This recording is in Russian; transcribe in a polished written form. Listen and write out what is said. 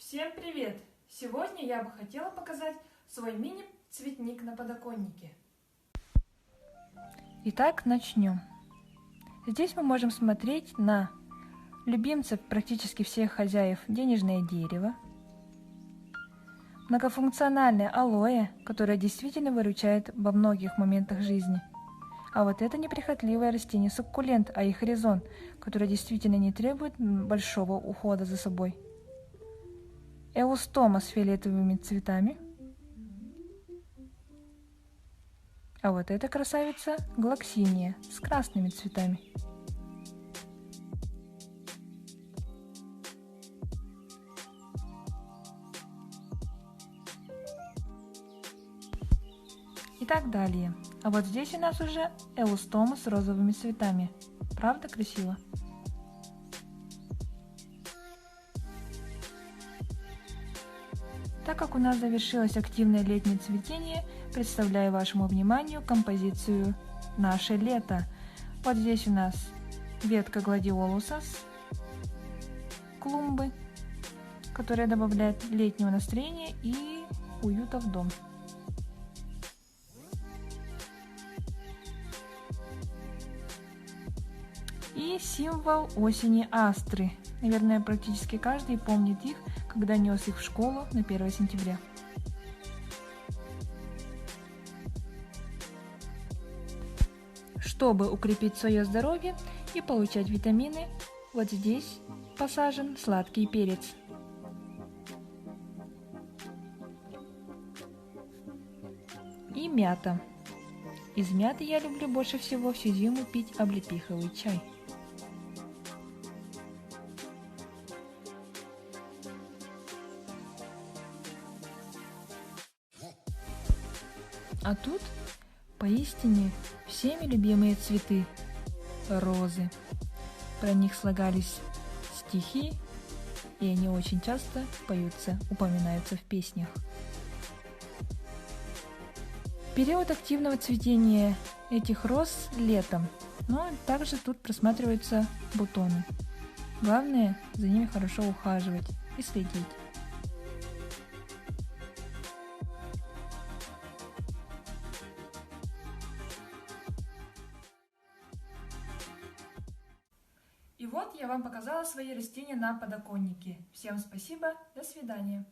Всем привет! Сегодня я бы хотела показать свой мини-цветник на подоконнике. Итак, начнем. Здесь мы можем смотреть на любимцев практически всех хозяев денежное дерево, многофункциональное алоэ, которое действительно выручает во многих моментах жизни. А вот это неприхотливое растение суккулент аихоризон, которое действительно не требует большого ухода за собой. Эустома с фиолетовыми цветами. А вот эта красавица глоксиния с красными цветами. И так далее. А вот здесь у нас уже эустома с розовыми цветами. Правда красиво? Так как у нас завершилось активное летнее цветение, представляю вашему вниманию композицию «Наше лето». Вот здесь у нас ветка гладиолуса с клумбы, которая добавляет летнего настроения и уюта в дом. И символ осени астры. Наверное, практически каждый помнит их, когда нес их в школу на 1 сентября. Чтобы укрепить свое здоровье и получать витамины, вот здесь посажен сладкий перец. И мята. Из мяты я люблю больше всего всю зиму пить облепиховый чай. А тут поистине всеми любимые цветы – розы. Про них слагались стихи, и они очень часто поются, упоминаются в песнях. Период активного цветения этих роз летом, но также тут просматриваются бутоны. Главное за ними хорошо ухаживать и следить. И вот я вам показала свои растения на подоконнике. Всем спасибо, до свидания.